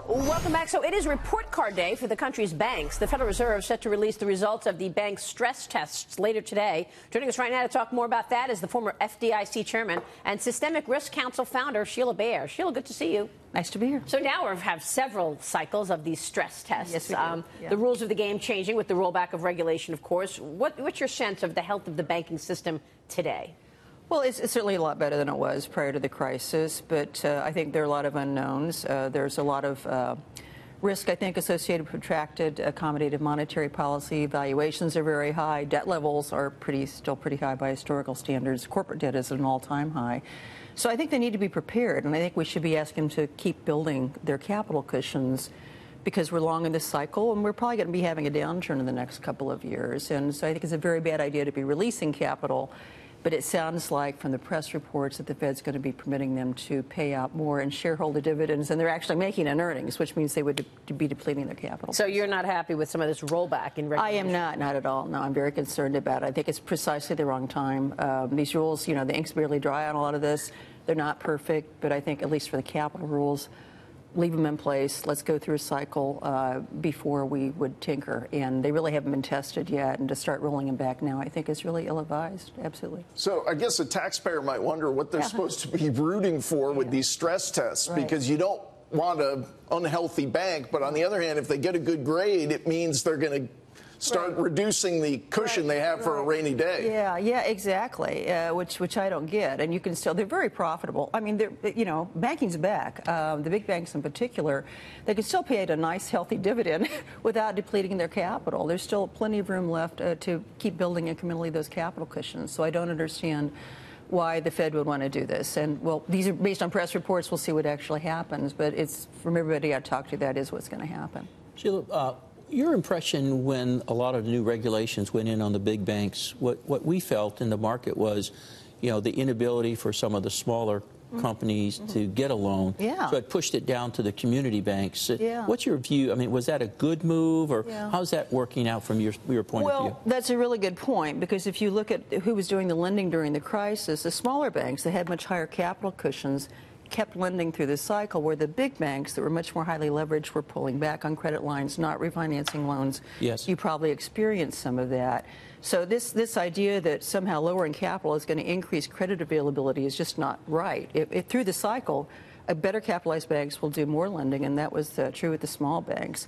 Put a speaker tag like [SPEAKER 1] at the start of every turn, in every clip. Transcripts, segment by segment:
[SPEAKER 1] Welcome back. So it is report card day for the country's banks. The Federal Reserve is set to release the results of the bank's stress tests later today. Joining us right now to talk more about that is the former FDIC Chairman and Systemic Risk Council founder, Sheila Bair. Sheila, good to see you.
[SPEAKER 2] Nice to be here.
[SPEAKER 1] So now we have several cycles of these stress tests.
[SPEAKER 2] Yes, we do. Yeah.
[SPEAKER 1] The rules of the game changing with the rollback of regulation, of course. What's your sense of the health of the banking system today?
[SPEAKER 2] Well, it's certainly a lot better than it was prior to the crisis, but I think there are a lot of unknowns. There's a lot of risk, I think, associated with protracted accommodative monetary policy. Valuations are very high. Debt levels are still pretty high by historical standards. Corporate debt is at an all-time high. So I think they need to be prepared, and I think we should be asking them to keep building their capital cushions because we're long in this cycle, and we're probably going to be having a downturn in the next couple of years. And so I think it's a very bad idea to be releasing capital. But it sounds like from the press reports that the Fed's going to be permitting them to pay out more in shareholder dividends, and they're actually making an earnings, which means they would be depleting their capital.
[SPEAKER 1] So you're not happy with some of this rollback in regulation?
[SPEAKER 2] I am not at all. No, I'm very concerned about it. I think it's precisely the wrong time. These rules, the ink's barely dry on a lot of this. They're not perfect, but I think at least for the capital rules, leave them in place. Let's go through a cycle before we would tinker. And they really haven't been tested yet. And to start rolling them back now, I think is really ill-advised. Absolutely.
[SPEAKER 3] So I guess a taxpayer might wonder what they're supposed to be rooting for with these stress tests, because you don't want an unhealthy bank. But on the other hand, if they get a good grade, it means they're going to start reducing the cushion they have for a rainy day.
[SPEAKER 2] Yeah, exactly, which I don't get. And you can still, they're very profitable. I mean, banking's back. The big banks in particular, they can still pay out a nice, healthy dividend without depleting their capital. There's still plenty of room left to keep building incrementally those capital cushions. So I don't understand why the Fed would want to do this. And, well, these are based on press reports. We'll see what actually happens. But it's, from everybody I talked to, that is what's going to happen.
[SPEAKER 4] Sheila, your impression when a lot of new regulations went in on the big banks, what we felt in the market was, the inability for some of the smaller companies to get a loan.
[SPEAKER 2] Yeah.
[SPEAKER 4] So it pushed it down to the community banks. What's your view? I mean, was that a good move, or how's that working out from your point of view?
[SPEAKER 2] Well, that's a really good point, because if you look at who was doing the lending during the crisis, the smaller banks that had much higher capital cushions kept lending through the cycle, where the big banks that were much more highly leveraged were pulling back on credit lines, not refinancing loans.
[SPEAKER 4] Yes.
[SPEAKER 2] You probably experienced some of that. So this idea that somehow lowering capital is going to increase credit availability is just not right. Through the cycle, better capitalized banks will do more lending, and that was true with the small banks.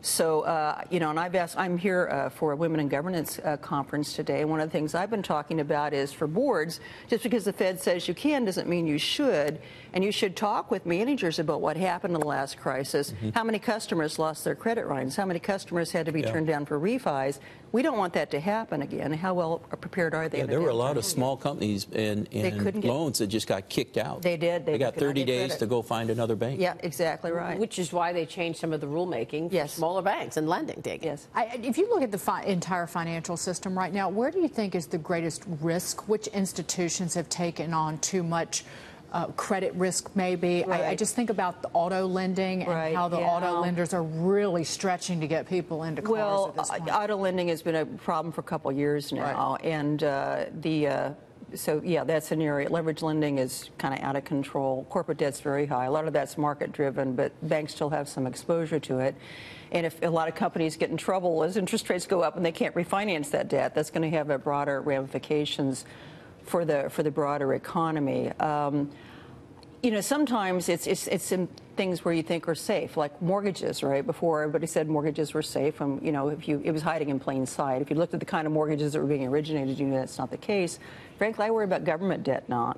[SPEAKER 2] So, and I'm here for a Women in Governance conference today. And one of the things I've been talking about is for boards, just because the Fed says you can doesn't mean you should. And you should talk with managers about what happened in the last crisis. How many customers lost their credit lines? How many customers had to be turned down for refis? We don't want that to happen again. How well prepared are they?
[SPEAKER 4] Yeah, there were a lot of small companies and loans that just got kicked out.
[SPEAKER 2] They did.
[SPEAKER 4] They got 30 days to go find another bank.
[SPEAKER 2] Yeah, exactly right.
[SPEAKER 1] Which is why they changed some of the rulemaking for smaller banks and lending.
[SPEAKER 2] Yes.
[SPEAKER 5] If you look at the entire financial system right now, where do you think is the greatest risk? Which institutions have taken on too much credit risk, maybe?
[SPEAKER 2] Right.
[SPEAKER 5] I just think about the auto lending and how the auto lenders are really stretching to get people into cars at this point.
[SPEAKER 2] Auto lending has been a problem for a couple of years now, and so, that's an area. Leverage lending is kind of out of control. Corporate debt's very high. A lot of that's market-driven, but banks still have some exposure to it. And if a lot of companies get in trouble as interest rates go up and they can't refinance that debt, that's going to have a broader ramifications for the broader economy. Sometimes it's in things where you think are safe, like mortgages, right? Before, everybody said mortgages were safe, and it was hiding in plain sight. If you looked at the kind of mortgages that were being originated, you knew that's not the case. Frankly, I worry about government debt now,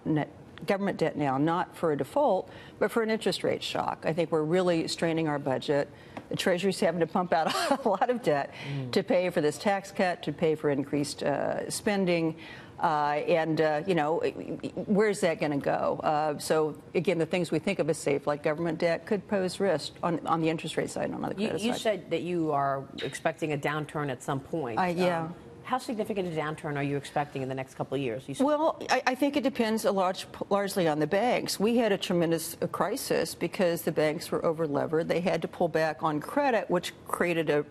[SPEAKER 2] not for a default, but for an interest rate shock. I think we're really straining our budget. The Treasury's having to pump out a lot of debt to pay for this tax cut, to pay for increased spending. Where's that going to go? So, again, the things we think of as safe, like government debt, could pose risk on the interest rate side, not on the credit side.
[SPEAKER 1] You said that you are expecting a downturn at some point. How significant a downturn are you expecting in the next couple of years?
[SPEAKER 2] Well, I think it depends largely on the banks. We had a tremendous crisis because the banks were over-levered. They had to pull back on credit, which created a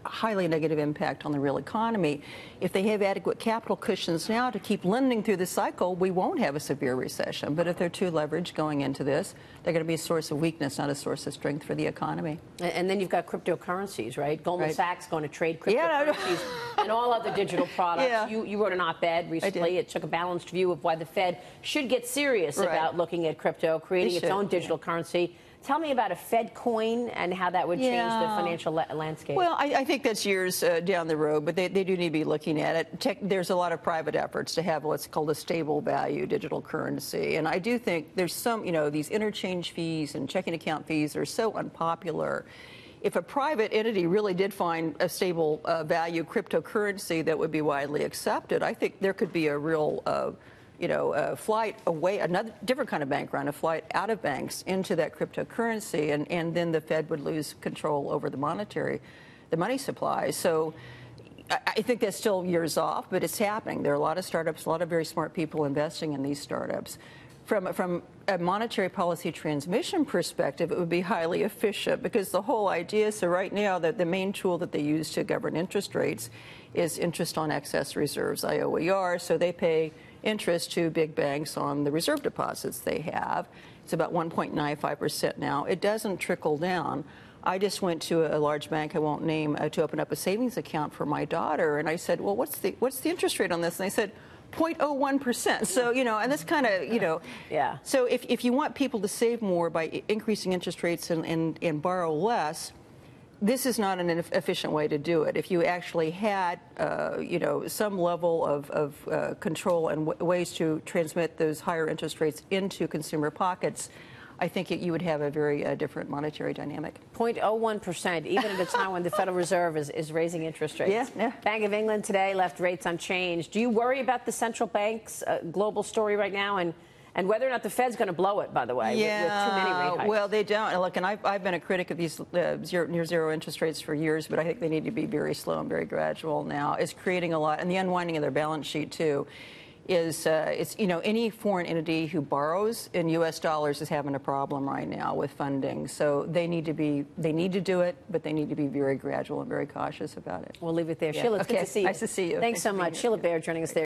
[SPEAKER 2] highly negative impact on the real economy. If they have adequate capital cushions now to keep lending through the cycle, we won't have a severe recession. But if they're too leveraged going into this, they're going to be a source of weakness, not a source of strength for the economy.
[SPEAKER 1] And then you've got cryptocurrencies, right? Goldman Sachs going to trade cryptocurrencies
[SPEAKER 2] Yeah,
[SPEAKER 1] and all other digital products.
[SPEAKER 2] Yeah.
[SPEAKER 1] You wrote an op-ed recently. It took a balanced view of why the Fed should get serious about looking at crypto, creating its own digital currency. Tell me about a Fed coin and how that would change the financial landscape.
[SPEAKER 2] Well, I think that's years down the road, but they do need to be looking at it. There's a lot of private efforts to have what's called a stable value digital currency. And I do think there's some, these interchange fees and checking account fees are so unpopular. If a private entity really did find a stable value cryptocurrency that would be widely accepted, I think there could be a real flight away, another different kind of bank run, a flight out of banks into that cryptocurrency, and then the Fed would lose control over the money supply. So I think that's still years off, but it's happening. There are a lot of startups, a lot of very smart people investing in these startups. From a monetary policy transmission perspective, it would be highly efficient because the whole idea, so right now the main tool that they use to govern interest rates is interest on excess reserves, IOER, so they pay interest to big banks on the reserve deposits they have. It's about 1.95% now. It doesn't trickle down. I just went to a large bank I won't name to open up a savings account for my daughter, and I said, well, what's the interest rate on this? And they said 0.01%. So, and that's kind of,
[SPEAKER 1] Yeah.
[SPEAKER 2] So if you want people to save more by increasing interest rates and borrow less, this is not an efficient way to do it. If you actually had, some level of control and ways to transmit those higher interest rates into consumer pockets, I think you would have a very different monetary dynamic.
[SPEAKER 1] 0.01%, even at a time when the Federal Reserve is raising interest rates.
[SPEAKER 2] Yeah.
[SPEAKER 1] Bank of England today left rates unchanged. Do you worry about the central bank's global story right now and whether or not the Fed's going to blow it, by the way, with too many rate hikes?
[SPEAKER 2] Well, they don't. Look, and I've been a critic of these near zero interest rates for years, but I think they need to be very slow and very gradual now. It's creating a lot, and the unwinding of their balance sheet, too, is any foreign entity who borrows in U.S. dollars is having a problem right now with funding. So they need to do it, but they need to be very gradual and very cautious about it.
[SPEAKER 1] We'll leave it there. Sheila, it's good to see you.
[SPEAKER 2] Nice to see you.
[SPEAKER 1] Thanks so much. Sheila Bair joining us there.